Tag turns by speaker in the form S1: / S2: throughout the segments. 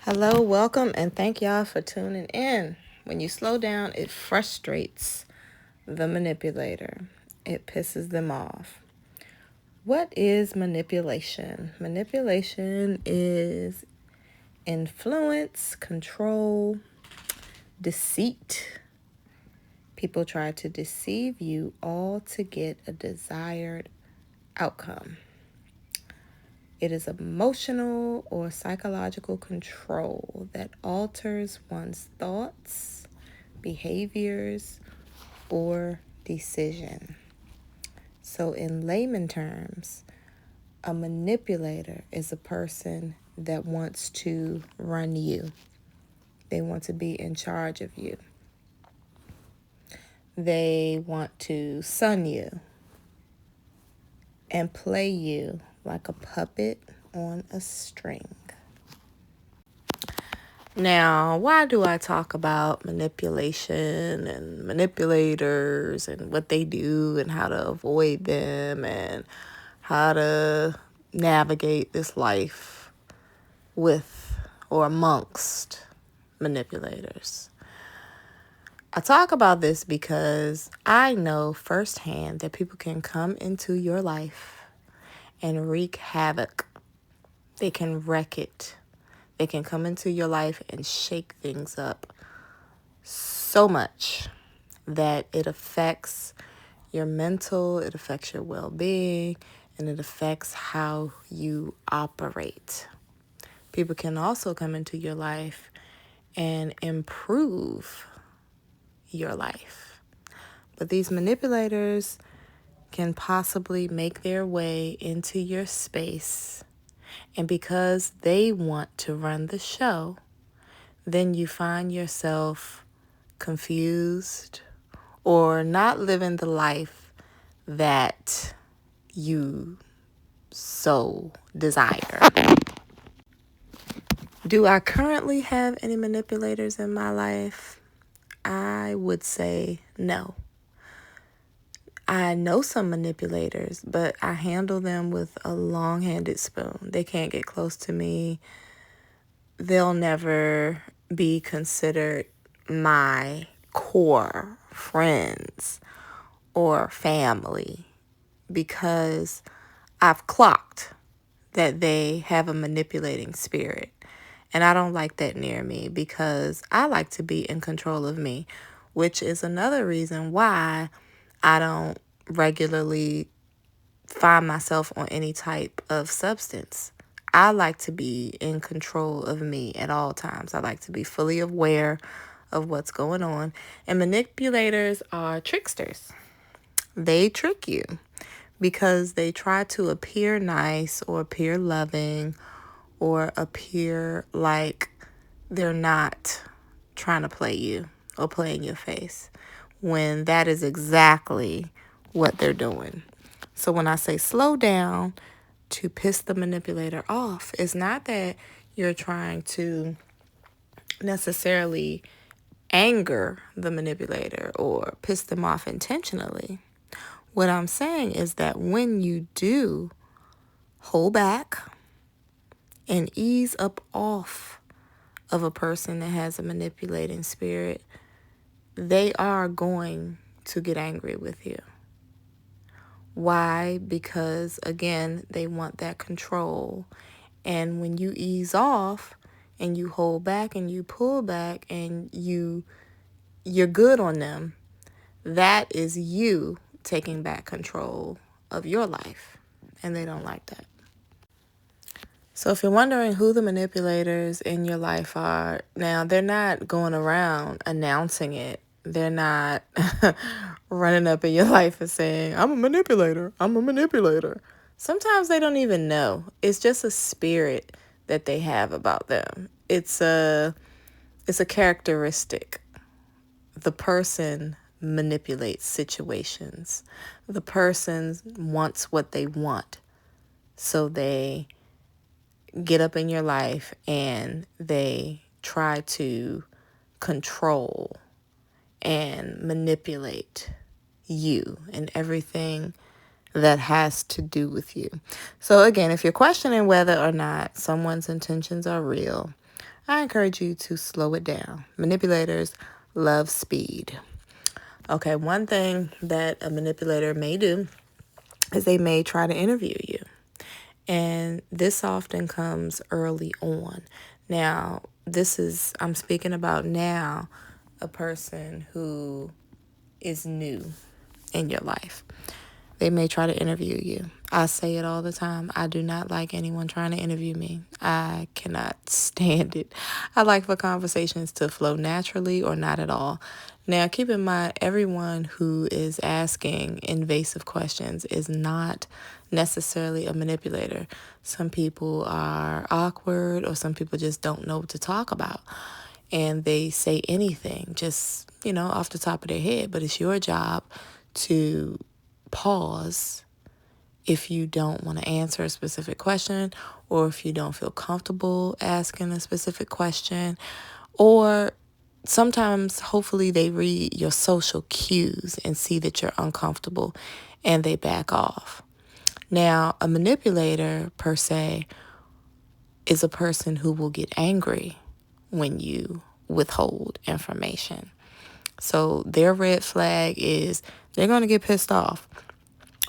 S1: Hello, welcome, and thank y'all for tuning in. When you slow down, it frustrates the manipulator. It pisses them off. What is manipulation? Manipulation is influence, control, deceit. People try to deceive you all to get a desired outcome. It is emotional or psychological control that alters one's thoughts, behaviors, or decision. So, in layman terms, a manipulator is a person that wants to run you. They want to be in charge of you. They want to sun you and play you like a puppet on a string. Now, why do I talk about manipulation and manipulators and what they do and how to avoid them and how to navigate this life with or amongst manipulators? I talk about this because I know firsthand that people can come into your life and wreak havoc. They can wreck it. They can come into your life and shake things up so much that it affects your mental, it affects your well-being, and it affects how you operate. People can also come into your life and improve your life. But these manipulators can possibly make their way into your space. And because they want to run the show, then you find yourself confused or not living the life that you so desire. Do I currently have any manipulators in my life? I would say no. I know some manipulators, but I handle them with a long-handed spoon. They can't get close to me. They'll never be considered my core friends or family because I've clocked that they have a manipulating spirit. And I don't like that near me because I like to be in control of me, which is another reason why I don't regularly find myself on any type of substance. I like to be in control of me at all times. I like to be fully aware of what's going on. And manipulators are tricksters. They trick you because they try to appear nice or appear loving or appear like they're not trying to play you or play in your face when that is exactly what they're doing. So when I say slow down to piss the manipulator off, it's not that you're trying to necessarily anger the manipulator or piss them off intentionally. What I'm saying is that when you do hold back and ease up off of a person that has a manipulating spirit, they are going to get angry with you. Why? Because, again, they want that control. And when you ease off and you hold back and you pull back and you're good on them, that is you taking back control of your life. And they don't like that. So if you're wondering who the manipulators in your life are, now they're not going around announcing it. They're not running up in your life and saying, I'm a manipulator. I'm a manipulator. Sometimes they don't even know. It's just a spirit that they have about them. It's a characteristic. The person manipulates situations. The person wants what they want. So they get up in your life and they try to control and manipulate you and everything that has to do with you. So again, if you're questioning whether or not someone's intentions are real, I encourage you to slow it down. Manipulators love speed. Okay, one thing that a manipulator may do is they may try to interview you. And this often comes early on. Now, I'm speaking about now a person who is new in your life. They may try to interview you. I say it all the time. I do not like anyone trying to interview me. I cannot stand it. I like for conversations to flow naturally or not at all. Now, keep in mind, everyone who is asking invasive questions is not necessarily a manipulator. Some people are awkward, or some people just don't know what to talk about. And they say anything, just, off the top of their head. But it's your job to pause if you don't want to answer a specific question, or if you don't feel comfortable asking a specific question, or sometimes hopefully they read your social cues and see that you're uncomfortable and they back off. Now, a manipulator per se is a person who will get angry when you withhold information. So their red flag is they're going to get pissed off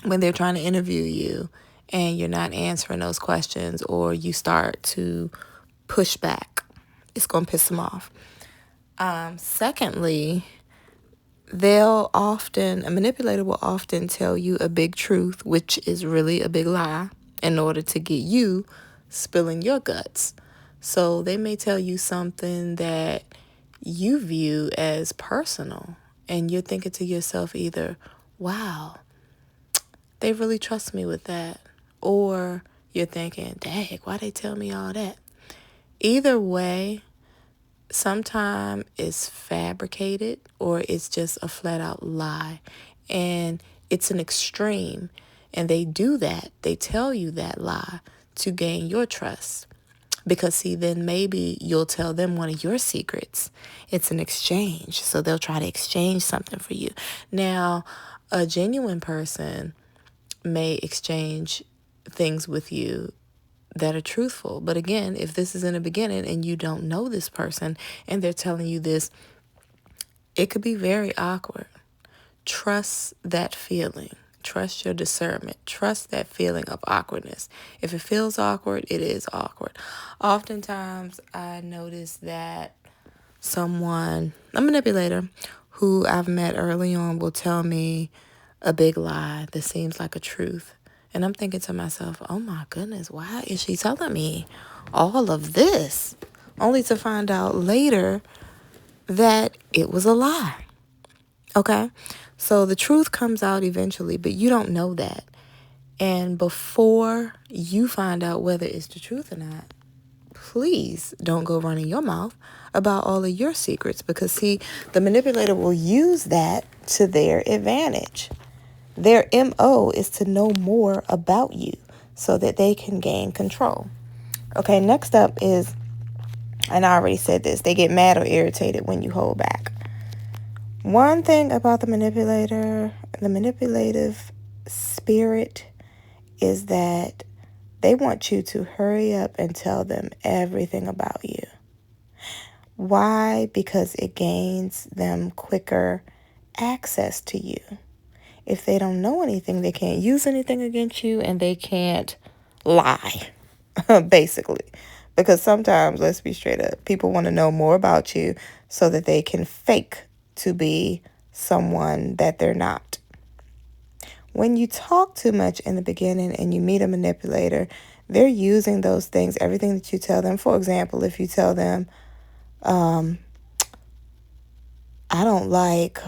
S1: when they're trying to interview you and you're not answering those questions, or you start to push back. It's going to piss them off. Secondly, a manipulator will often tell you a big truth, which is really a big lie, in order to get you spilling your guts. So they may tell you something that you view as personal, and you're thinking to yourself either, wow, they really trust me with that, or you're thinking, dang, why they tell me all that? Either way, sometimes it's fabricated or it's just a flat out lie. And it's an extreme. And they do that. They tell you that lie to gain your trust. Because, see, then maybe you'll tell them one of your secrets. It's an exchange. So they'll try to exchange something for you. Now, a genuine person may exchange things with you that are truthful. But again, if this is in the beginning and you don't know this person and they're telling you this, it could be very awkward. Trust that feeling. Trust your discernment. Trust that feeling of awkwardness. If it feels awkward, it is awkward. Oftentimes, I notice that a manipulator who I've met early on, will tell me a big lie that seems like a truth. And I'm thinking to myself, oh my goodness, why is she telling me all of this? Only to find out later that it was a lie. Okay? So the truth comes out eventually, but you don't know that. And before you find out whether it's the truth or not, please don't go running your mouth about all of your secrets, because, see, the manipulator will use that to their advantage. Their MO is to know more about you so that they can gain control. Okay, next up is, and I already said this, they get mad or irritated when you hold back. One thing about the manipulative spirit is that they want you to hurry up and tell them everything about you. Why? Because it gains them quicker access to you. If they don't know anything, they can't use anything against you, and they can't lie, basically. Because sometimes, let's be straight up, people want to know more about you so that they can fake to be someone that they're not. When you talk too much in the beginning and you meet a manipulator, they're using those things, everything that you tell them. For example, if you tell them, I don't like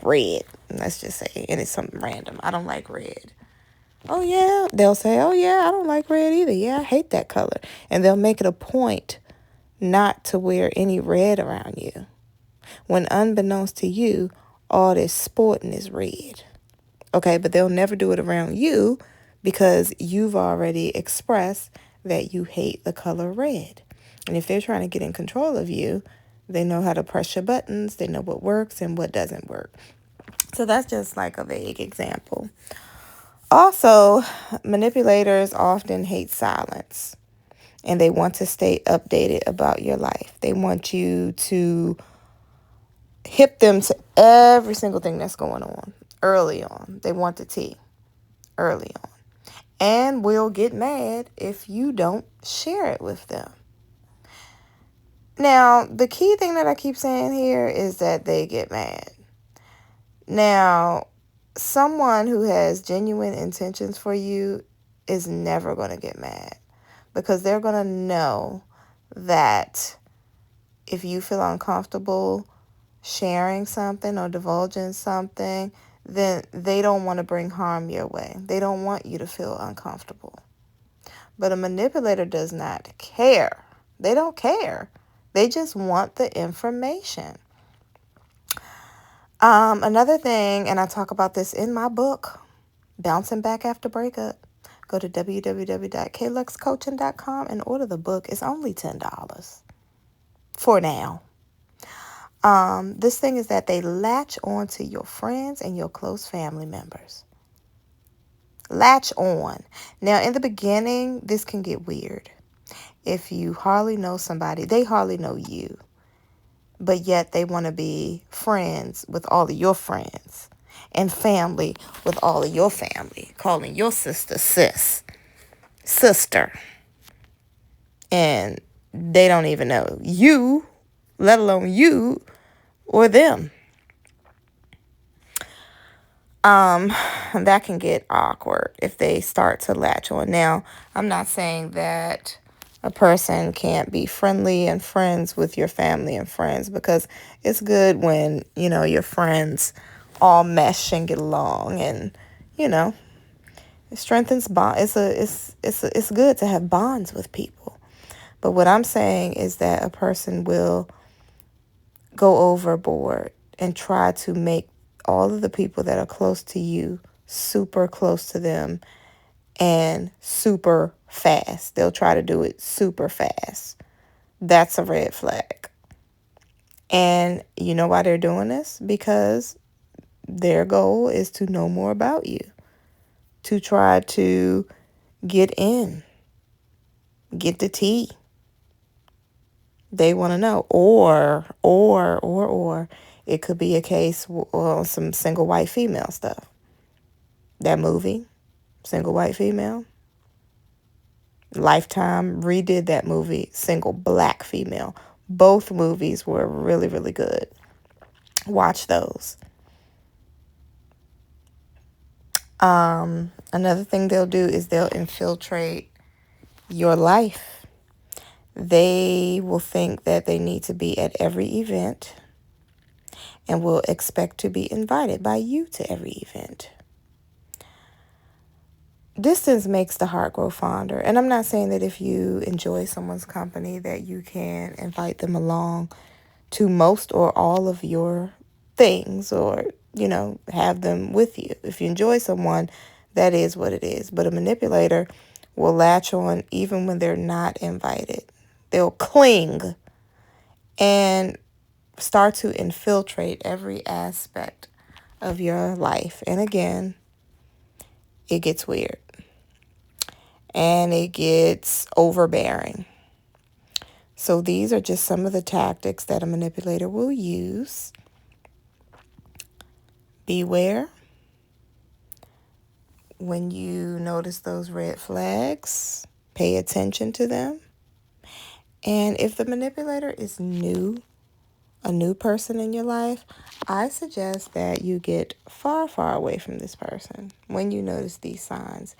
S1: red. Let's just say, and it's something random. I don't like red. Oh, yeah. They'll say, oh, yeah, I don't like red either. Yeah, I hate that color. And they'll make it a point not to wear any red around you, when unbeknownst to you, all this sporting is red. Okay, but they'll never do it around you because you've already expressed that you hate the color red. And if they're trying to get in control of you, they know how to press your buttons. They know what works and what doesn't work. So that's just like a vague example. Also, manipulators often hate silence. and they want to stay updated about your life. They want you to hip them to every single thing that's going on early on. They want the tea early on. And will get mad if you don't share it with them. Now, the key thing that I keep saying here is that they get mad. Now, someone who has genuine intentions for you is never going to get mad, because they're going to know that if you feel uncomfortable sharing something or divulging something, then they don't want to bring harm your way. They don't want you to feel uncomfortable. But a manipulator does not care. They don't care. They just want the information. Another thing, and I talk about this in my book, Bouncing Back After Breakup. Go to www.kluxcoaching.com and order the book. It's only $10 for now. This thing is that they latch on to your friends and your close family members. Latch on. Now, in the beginning, this can get weird. If you hardly know somebody, they hardly know you, but yet they want to be friends with all of your friends and family with all of your family, calling your sister sister, and they don't even know you, let alone you or them. That can get awkward if they start to latch on. Now, I'm not saying that a person can't be friendly and friends with your family and friends, because it's good when, your friends all mesh and get along, and, it strengthens bond. It's good to have bonds with people. But what I'm saying is that a person will go overboard and try to make all of the people that are close to you super close to them and super fast. They'll try to do it super fast. That's a red flag. And you know why they're doing this? Because their goal is to know more about you, to try to get in, get the tea. They want to know. Or it could be a case, some single white female stuff. That movie, Single White Female, Lifetime redid that movie, Single Black Female. Both movies were really, really good. Watch those. Another thing they'll do is they'll infiltrate your life. They will think that they need to be at every event and will expect to be invited by you to every event. Distance makes the heart grow fonder. And I'm not saying that if you enjoy someone's company that you can invite them along to most or all of your things, or, have them with you. If you enjoy someone, that is what it is. But a manipulator will latch on even when they're not invited. They'll cling and start to infiltrate every aspect of your life. And again, it gets weird. And it gets overbearing. So these are just some of the tactics that a manipulator will use. Beware when you notice those red flags. Pay attention to them. And if the manipulator is a new person in your life, I suggest that you get far, far away from this person when you notice these signs.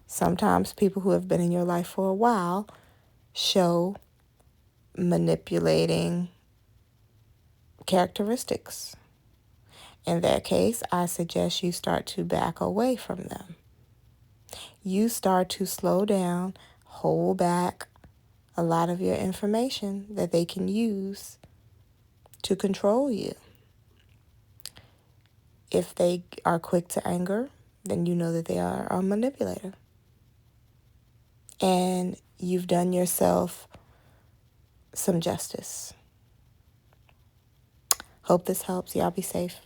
S1: Sometimes people who have been in your life for a while show manipulating characteristics. In that case, I suggest you start to back away from them. You start to slow down, hold back a lot of your information that they can use to control you. If they are quick to anger, then you know that they are a manipulator. And you've done yourself some justice. Hope this helps. Y'all be safe.